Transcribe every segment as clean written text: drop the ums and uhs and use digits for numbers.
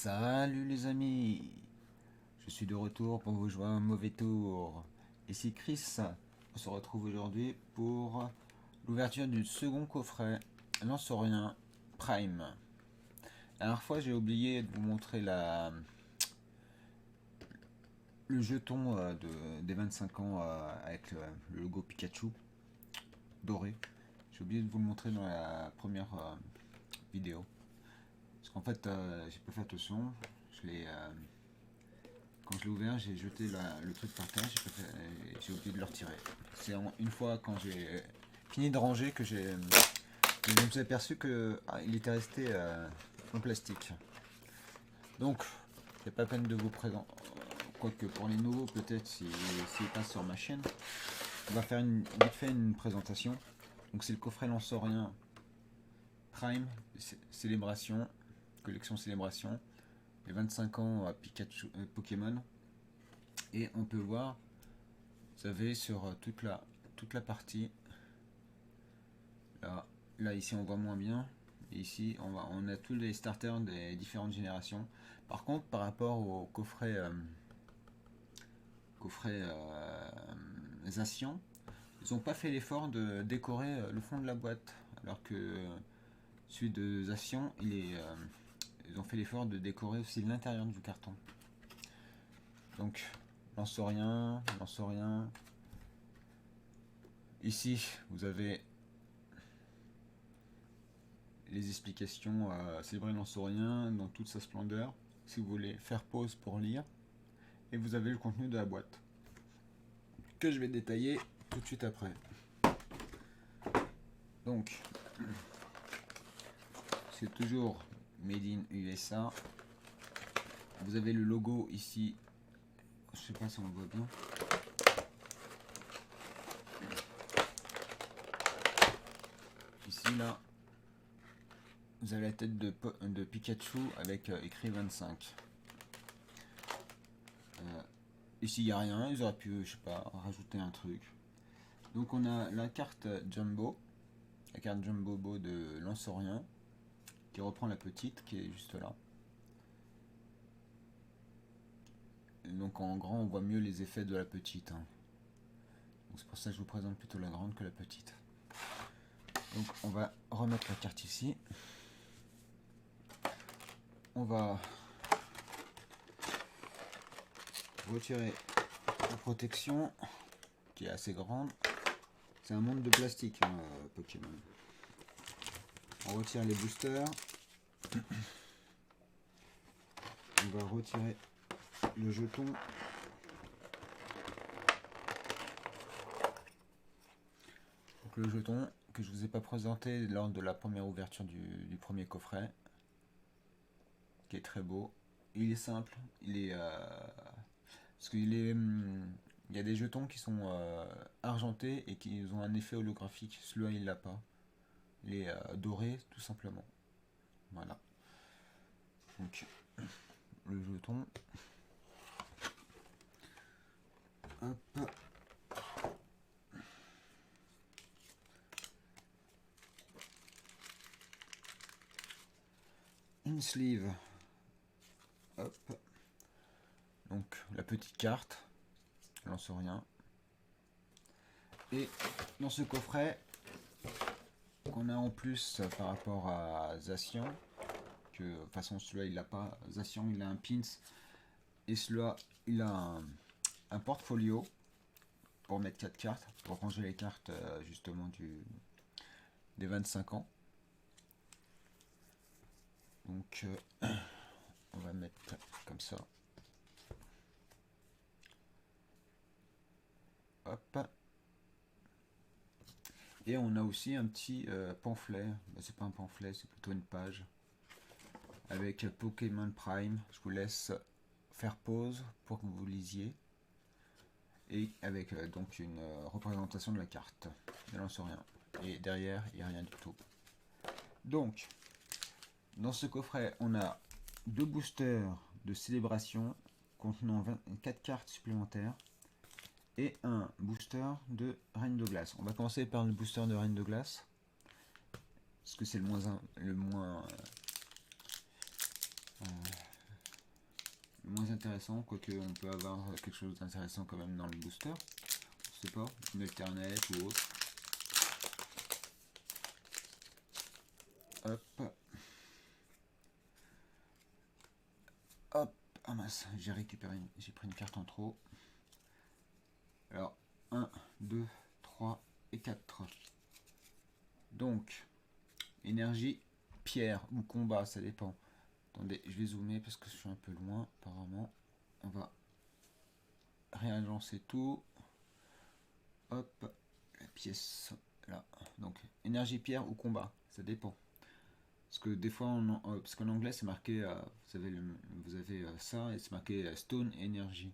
Salut les amis, je suis de retour pour vous jouer un mauvais tour. Ici Chris, on se retrouve aujourd'hui pour l'ouverture du second coffret Lansorien Prime. La dernière fois j'ai oublié de vous montrer le jeton des 25 ans avec le logo Pikachu doré. J'ai oublié de vous le montrer dans la première vidéo. Parce qu'en fait j'ai pas fait attention, quand je l'ai ouvert, j'ai jeté le truc par terre, j'ai oublié de le retirer. C'est une fois quand j'ai fini de ranger que je me suis aperçu qu'il était resté en plastique. Donc, c'est pas la peine de vous présenter. Quoique pour les nouveaux, peut-être s'ils passent sur ma chaîne, on va faire vite fait une présentation. Donc c'est le coffret Lansorien Prime, célébration, collection célébration, les 25 ans à Pikachu, Pokémon. Et on peut voir, vous savez, sur toute la partie, là ici on voit moins bien, et ici on a tous les starters des différentes générations. Par contre, par rapport au coffret Zacian, ils n'ont pas fait l'effort de décorer le fond de la boîte, alors que celui de Zacian, ils ont fait l'effort de décorer aussi l'intérieur du carton. Donc, Lansorien. Ici, vous avez les explications à célébrer Lansorien dans toute sa splendeur, si vous voulez faire pause pour lire. Et vous avez le contenu de la boîte, que je vais détailler tout de suite après. Donc, c'est toujours Made in USA. Vous avez le logo ici, je sais pas si on le voit bien. Ici, là, vous avez la tête de Pikachu avec écrit 25. Ici, il n'y a rien, ils auraient pu, je sais pas, rajouter un truc. Donc, on a la carte Jumbo, de Lansorien, qui reprend la petite, qui est juste là. Et donc, en grand, on voit mieux les effets de la petite. C'est pour ça que je vous présente plutôt la grande que la petite. Donc, on va remettre la carte ici. On va retirer la protection qui est assez grande. C'est un monde de plastique, Pokémon. On retire les boosters. On va retirer le jeton. Donc le jeton que je vous ai pas présenté lors de la première ouverture du premier coffret, qui est très beau. Il est simple, parce qu'il est, il y a des jetons qui sont argentés et qui ont un effet holographique. Celui-là, il l'a pas. Il est doré, tout simplement. Voilà. Donc, le jeton. Hop. Une sleeve. Hop. Donc, la petite carte. Lansorien. Et dans ce coffret, qu'on a en plus par rapport à Zacian, que de toute façon celui-là il n'a pas, Zacian il a un pins, et celui-là il a un portfolio pour mettre 4 cartes, pour ranger les cartes justement des 25 ans. Donc on va mettre comme ça. Hop. Et on a aussi un petit pamphlet, c'est pas un pamphlet, c'est plutôt une page, avec Pokémon Prime. Je vous laisse faire pause pour que vous lisiez. Et avec donc une représentation de la carte de Lansorien. Et derrière, il n'y a rien du tout. Donc, dans ce coffret, on a 2 boosters de célébration contenant 24 cartes supplémentaires et un booster de Reine de Glace. On va commencer par le booster de Reine de Glace, parce que c'est le moins intéressant, quoique on peut avoir quelque chose d'intéressant quand même dans le booster. Je sais pas, une alternate ou autre. Hop. Hop. Ah mince, j'ai récupéré, j'ai pris une carte en trop. Alors, 1, 2, 3 et 4. Donc, énergie, pierre ou combat, ça dépend. Attendez, je vais zoomer parce que je suis un peu loin, apparemment. On va réagencer tout. Hop, la pièce, là. Donc, énergie, pierre ou combat, ça dépend. Parce que des fois, parce qu'en anglais, c'est marqué, vous avez ça, et c'est marqué Stone Energy.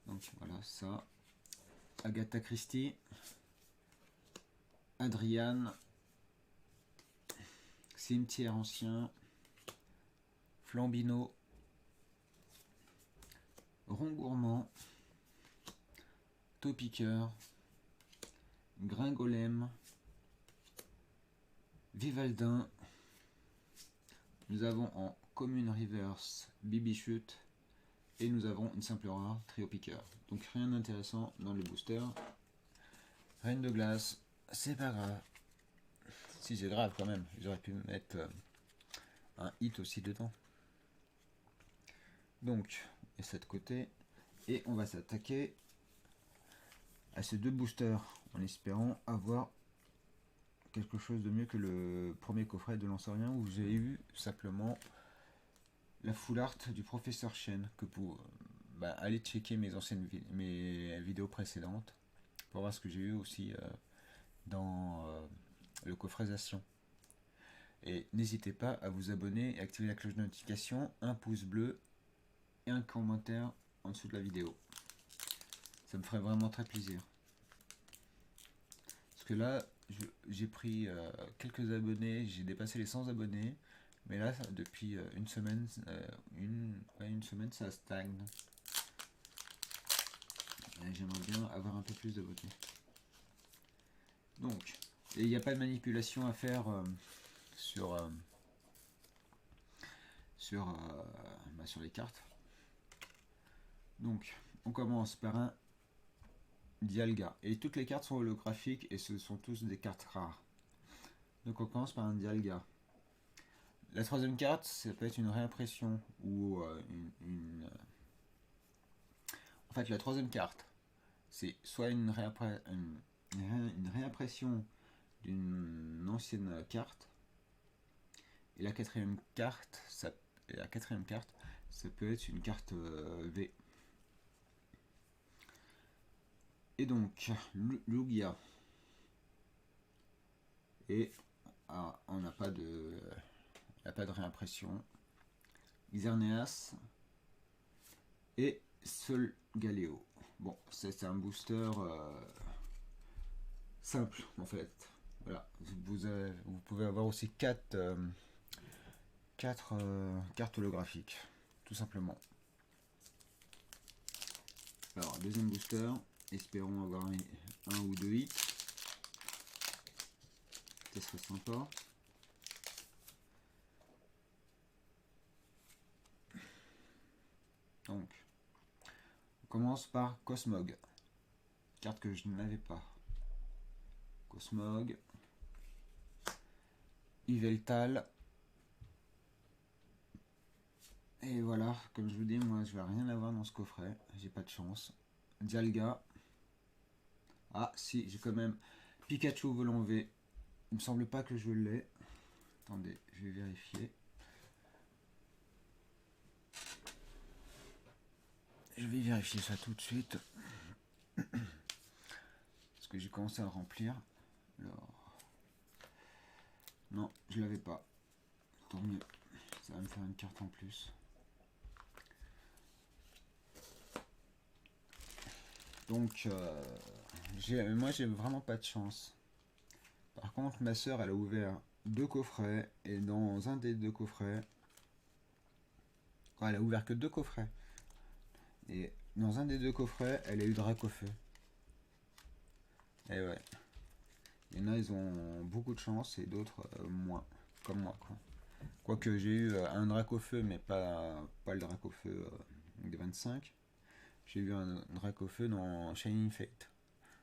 Donc, voilà, ça. Agatha Christie. Adriane. Cimetière ancien. Flambino. Rond gourmand. Taupiqueur. Gringolem. Vivaldin. Nous avons en commune reverse Bibichute. Et nous avons une simple rare trio piqueur. Donc rien d'intéressant dans le booster. Reine de glace, c'est pas grave. Si c'est grave quand même, j'aurais pu mettre un hit aussi dedans. Donc, et ça de côté. Et on va s'attaquer à ces deux boosters en espérant avoir quelque chose de mieux que le premier coffret de Lansorian où j'ai eu simplement la full art du professeur Chen. Que pour aller checker mes vidéos précédentes pour voir ce que j'ai eu aussi dans le coffretisation. Et n'hésitez pas à vous abonner et activer la cloche de notification, un pouce bleu et un commentaire en dessous de la vidéo. Ça me ferait vraiment très plaisir. Parce que là, j'ai pris quelques abonnés, j'ai dépassé les 100 abonnés. Mais là, depuis une semaine, une semaine, ça stagne. J'aimerais bien avoir un peu plus d'abonnés. Donc, il n'y a pas de manipulation à faire sur les cartes. Donc, on commence par un Dialga. Et toutes les cartes sont holographiques et ce sont tous des cartes rares. Donc, on commence par un Dialga. La troisième carte, ça peut être une réimpression ou En fait, la troisième carte, c'est soit une réimpression d'une ancienne carte. Et la quatrième carte, ça peut être une carte V. Et donc, Lugia. Et on n'a pas de réimpression. Xerneas et Sol Galeo. Bon, c'est un booster simple en fait. Voilà, vous pouvez avoir aussi 4 cartes holographiques, tout simplement. Alors, deuxième booster, espérons avoir un ou deux hits. Ça serait sympa. Donc, on commence par Cosmog. Carte que je n'avais pas. Cosmog. Yveltal. Et voilà, comme je vous dis, moi je vais rien avoir dans ce coffret. J'ai pas de chance. Dialga. Ah si, j'ai quand même Pikachu volant V. Il me semble pas que je l'ai. Attendez, je vais vérifier. Je vais vérifier ça tout de suite. Parce que j'ai commencé à remplir. Alors... Non, je l'avais pas. Tant mieux. Ça va me faire une carte en plus. Donc, moi j'ai vraiment pas de chance. Par contre, ma soeur elle a ouvert 2 coffrets. Et dans un des 2 coffrets... elle a ouvert que 2 coffrets. Et dans un des 2 coffrets, elle a eu Dracofeu. Et ouais. Il y en a, ils ont beaucoup de chance et d'autres moins. Comme moi, quoi. Quoique j'ai eu un Dracofeu, mais pas le Dracofeu donc des 25. J'ai vu un drac au feu dans Shining Fate.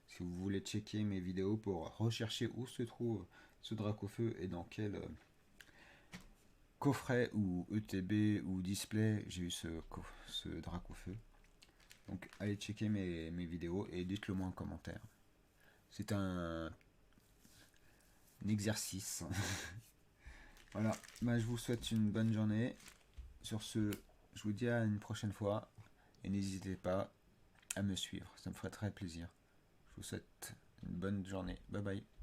Si vous voulez checker mes vidéos pour rechercher où se trouve ce drac au feu et dans quel coffret ou ETB ou display j'ai eu ce drac au feu. Donc allez checker mes vidéos et dites-le moi en commentaire. C'est un exercice. Voilà, bah, je vous souhaite une bonne journée. Sur ce, je vous dis à une prochaine fois. Et n'hésitez pas à me suivre, ça me ferait très plaisir. Je vous souhaite une bonne journée. Bye bye.